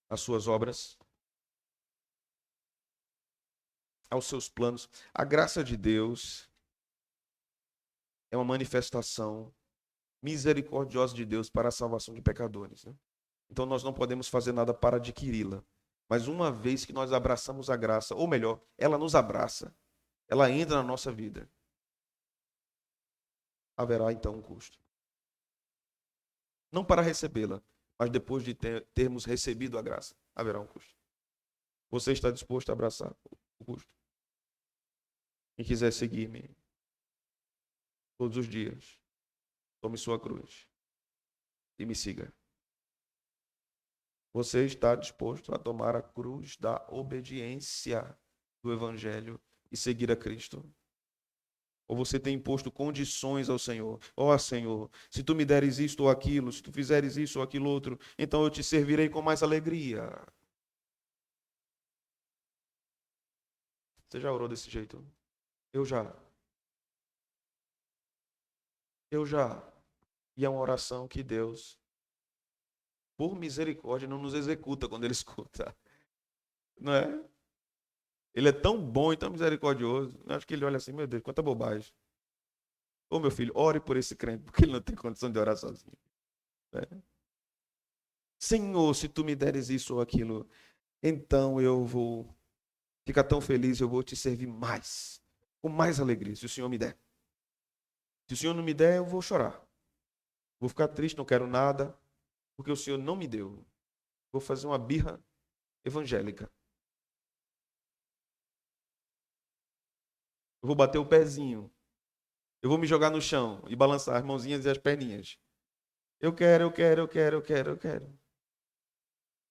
As suas obras? Aos seus planos? A graça de Deus é uma manifestação misericordiosa de Deus para a salvação de pecadores, né? Então nós não podemos fazer nada para adquiri-la. Mas uma vez que nós abraçamos a graça, ou melhor, ela nos abraça, ela entra na nossa vida, haverá então um custo. Não para recebê-la, mas depois de termos recebido a graça, haverá um custo. Você está disposto a abraçar o custo? Quem quiser seguir-me todos os dias, tome sua cruz e me siga. Você está disposto a tomar a cruz da obediência do Evangelho e seguir a Cristo? Ou você tem imposto condições ao Senhor? Ó Senhor, se tu me deres isto ou aquilo, se tu fizeres isso ou aquilo outro, então eu te servirei com mais alegria. Você já orou desse jeito? Eu já. Eu já. E é uma oração que Deus, por misericórdia, não nos executa quando Ele escuta. Não é? Ele é tão bom e tão misericordioso. Eu acho que Ele olha assim, meu Deus, quanta bobagem. Ô meu filho, ore por esse crente, porque ele não tem condição de orar sozinho. Né? Senhor, se tu me deres isso ou aquilo, então eu vou ficar tão feliz, eu vou te servir mais, com mais alegria, se o Senhor me der. Se o Senhor não me der, eu vou chorar. Vou ficar triste, não quero nada, porque o Senhor não me deu. Vou fazer uma birra evangélica. Eu vou bater o pezinho. Eu vou me jogar no chão e balançar as mãozinhas e as perninhas. Eu quero, eu quero, eu quero, eu quero, eu quero.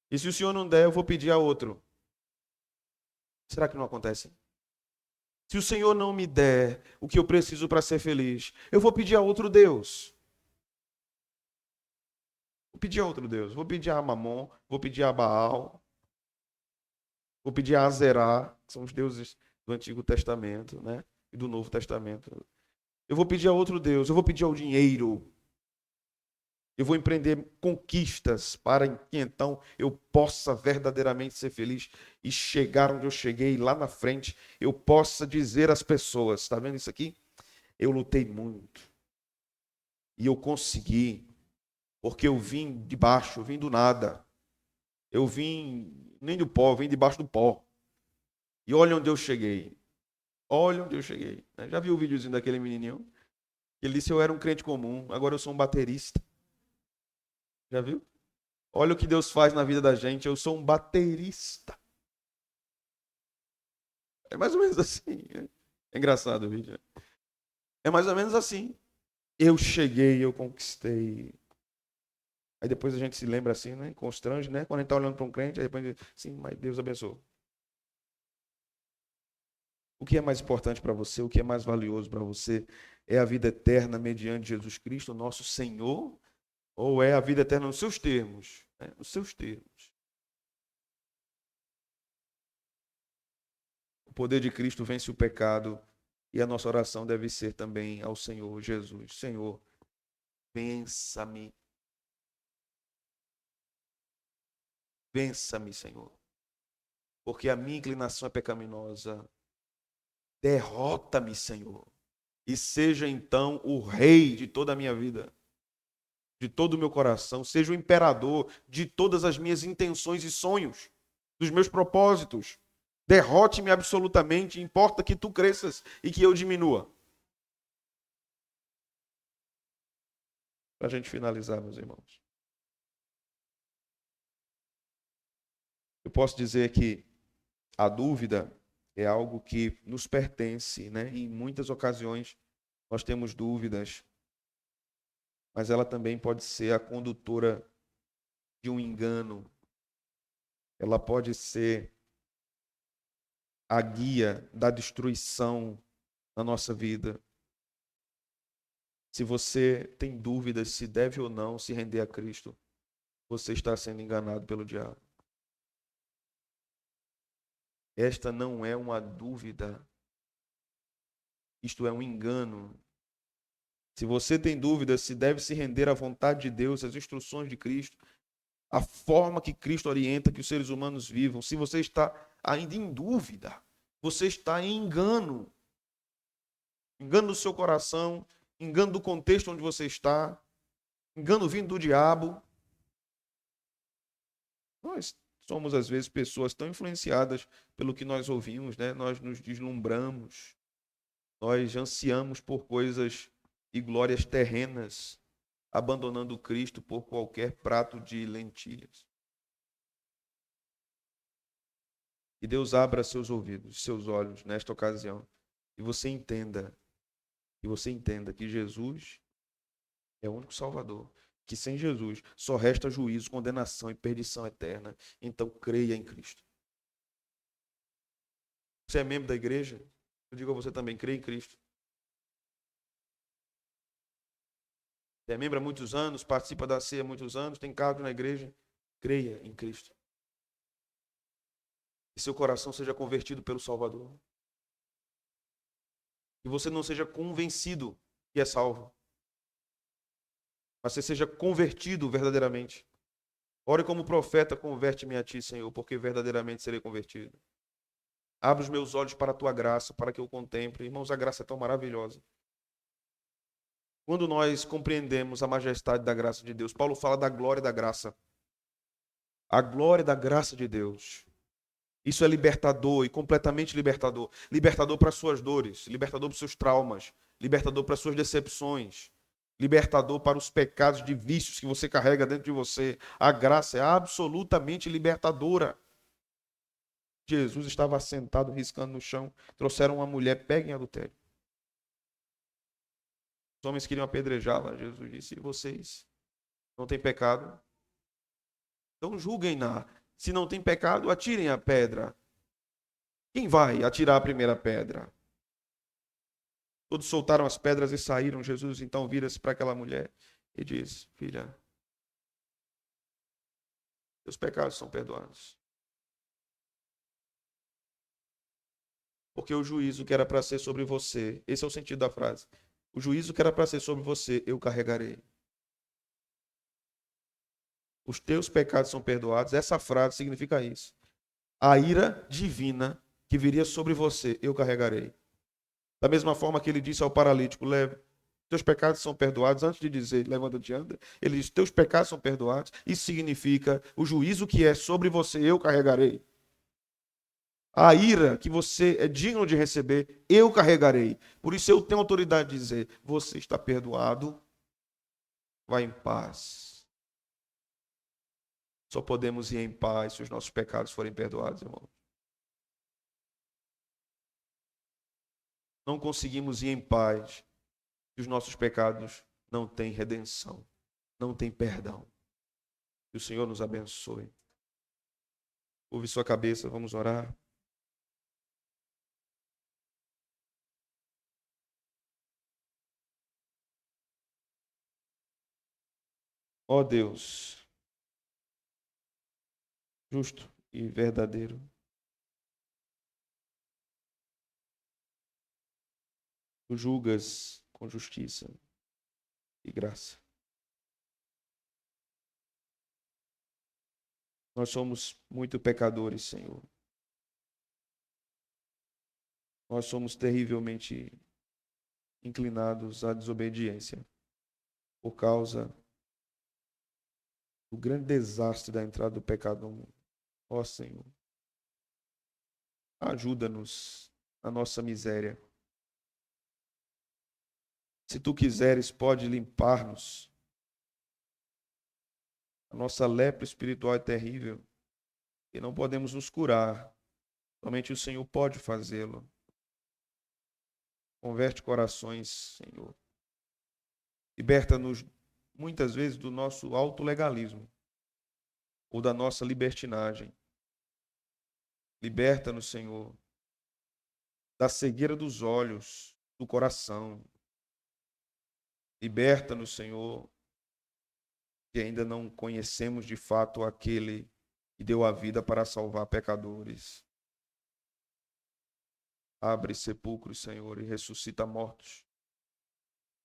E se o Senhor não der, eu vou pedir a outro. Será que não acontece? Se o Senhor não me der o que eu preciso para ser feliz, eu vou pedir a outro Deus. Vou pedir a outro Deus. Vou pedir a Mamon, vou pedir a Baal, vou pedir a Azerá, que são os deuses do Antigo Testamento, né? E do Novo Testamento. Eu vou pedir a outro Deus, eu vou pedir ao dinheiro. Eu vou empreender conquistas para que então eu possa verdadeiramente ser feliz e chegar onde eu cheguei lá na frente, eu possa dizer às pessoas, está vendo isso aqui? Eu lutei muito e eu consegui, porque eu vim de baixo, eu vim do nada. Eu vim nem do pó, eu vim debaixo do pó. E olha onde eu cheguei. Olha onde eu cheguei. Já viu o videozinho daquele menininho? Ele disse eu era um crente comum, agora eu sou um baterista. Já viu? Olha o que Deus faz na vida da gente. Eu sou um baterista. É mais ou menos assim. É engraçado o vídeo. É mais ou menos assim. Eu cheguei, eu conquistei. Aí depois a gente se lembra assim, né? Constrange, né? Quando a gente está olhando para um crente, aí depois sim, mas Deus abençoe. O que é mais importante para você? O que é mais valioso para você? É a vida eterna mediante Jesus Cristo, nosso Senhor? Ou é a vida eterna nos seus termos? Nos seus termos. O poder de Cristo vence o pecado e a nossa oração deve ser também ao Senhor Jesus. Senhor, vença-me Vença-me, Senhor, porque a minha inclinação é pecaminosa. Derrota-me, Senhor, e seja então o rei de toda a minha vida, de todo o meu coração, seja o imperador de todas as minhas intenções e sonhos, dos meus propósitos. Derrote-me absolutamente, importa que tu cresças e que eu diminua. Para a gente finalizar, meus irmãos, eu posso dizer que a dúvida é algo que nos pertence, né? Em muitas ocasiões nós temos dúvidas, mas ela também pode ser a condutora de um engano. Ela pode ser a guia da destruição na nossa vida. Se você tem dúvidas se deve ou não se render a Cristo, você está sendo enganado pelo diabo. Esta não é uma dúvida, isto é um engano. Se você tem dúvidas se deve se render à vontade de Deus, às instruções de Cristo, a forma que Cristo orienta que os seres humanos vivam, se você está ainda em dúvida, você está em engano. Engano do seu coração, engano do contexto onde você está, engano vindo do diabo. Nós somos, às vezes, pessoas tão influenciadas pelo que nós ouvimos, né? Nós nos deslumbramos, nós ansiamos por coisas e glórias terrenas, abandonando Cristo por qualquer prato de lentilhas. Que Deus abra seus ouvidos, seus olhos nesta ocasião, e você entenda que Jesus é o único Salvador, que sem Jesus só resta juízo, condenação e perdição eterna. Então creia em Cristo. Você é membro da igreja? Eu digo a você também, creia em Cristo. Você é membro há muitos anos, participa da ceia há muitos anos, tem cargo na igreja? Creia em Cristo. Que seu coração seja convertido pelo Salvador. Que você não seja convencido que é salvo, mas você seja convertido verdadeiramente. Ore como profeta, converte-me a ti, Senhor, porque verdadeiramente serei convertido. Abre os meus olhos para a tua graça, para que eu contemple. Irmãos, a graça é tão maravilhosa. Quando nós compreendemos a majestade da graça de Deus, Paulo fala da glória da graça. A glória da graça de Deus. Isso é libertador e completamente libertador. Libertador para as suas dores, libertador para os seus traumas, libertador para as suas decepções, libertador para os pecados de vícios que você carrega dentro de você. A graça é absolutamente libertadora. Jesus estava sentado, riscando no chão. Trouxeram uma mulher pega em adultério. Os homens queriam apedrejá-la. Jesus disse: vocês não têm pecado? Então julguem-na. Se não tem pecado, atirem a pedra. Quem vai atirar a primeira pedra? Todos soltaram as pedras e saíram. Jesus então vira-se para aquela mulher e diz: filha, seus pecados são perdoados. Porque o juízo que era para ser sobre você, esse é o sentido da frase. O juízo que era para ser sobre você, eu carregarei. Os teus pecados são perdoados. Essa frase significa isso. A ira divina que viria sobre você, eu carregarei. Da mesma forma que ele disse ao paralítico: leve, teus pecados são perdoados. Antes de dizer, levanta-te e anda, ele diz: teus pecados são perdoados. Isso significa: o juízo que é sobre você, eu carregarei. A ira que você é digno de receber, eu carregarei. Por isso eu tenho autoridade de dizer: você está perdoado, vá em paz. Só podemos ir em paz se os nossos pecados forem perdoados, irmão. Não conseguimos ir em paz se os nossos pecados não têm redenção, não têm perdão. Que o Senhor nos abençoe. Curve sua cabeça, vamos orar. Ó Deus, justo e verdadeiro, tu julgas com justiça e graça. Nós somos muito pecadores, Senhor. Nós somos terrivelmente inclinados à desobediência por causa do grande desastre da entrada do pecado no mundo. Ó Senhor, ajuda-nos na nossa miséria. Se tu quiseres, pode limpar-nos. A nossa lepra espiritual é terrível e não podemos nos curar. Somente o Senhor pode fazê-lo. Converte corações, Senhor. Liberta-nos muitas vezes do nosso autolegalismo ou da nossa libertinagem. Liberta-nos, Senhor, da cegueira dos olhos, do coração. Liberta-nos, Senhor, que ainda não conhecemos de fato aquele que deu a vida para salvar pecadores. Abre sepulcros, Senhor, e ressuscita mortos.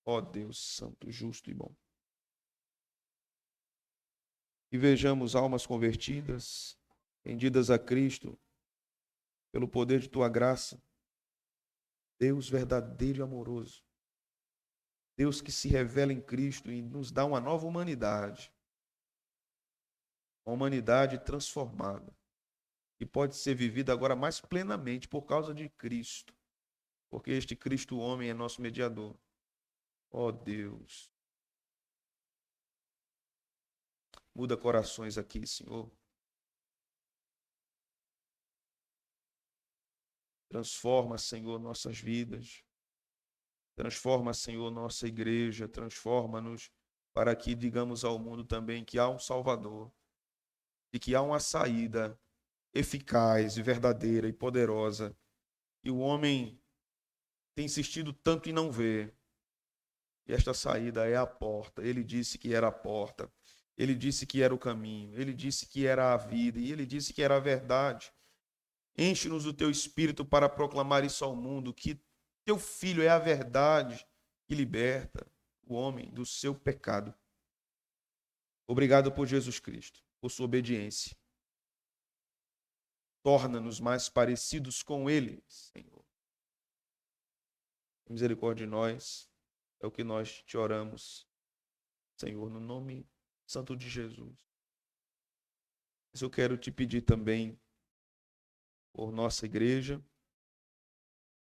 Ó Deus santo, justo e bom. E vejamos almas convertidas, rendidas a Cristo, pelo poder de tua graça. Deus verdadeiro e amoroso. Deus que se revela em Cristo e nos dá uma nova humanidade. Uma humanidade transformada. Que pode ser vivida agora mais plenamente por causa de Cristo. Porque este Cristo homem é nosso mediador. Ó Deus. Muda corações aqui, Senhor. Transforma, Senhor, nossas vidas. Transforma, Senhor, nossa igreja. Transforma-nos para que digamos ao mundo também que há um Salvador. E que há uma saída eficaz e verdadeira e poderosa. E o homem tem insistido tanto em não ver. E esta saída é a porta. Ele disse que era a porta. Ele disse que era o caminho. Ele disse que era a vida. E ele disse que era a verdade. Enche-nos do teu espírito para proclamar isso ao mundo, que teu filho é a verdade que liberta o homem do seu pecado. Obrigado por Jesus Cristo, por sua obediência. Torna-nos mais parecidos com ele, Senhor. Misericórdia de nós, é o que nós te oramos, Senhor, no nome santo de Jesus. Mas eu quero te pedir também por nossa igreja,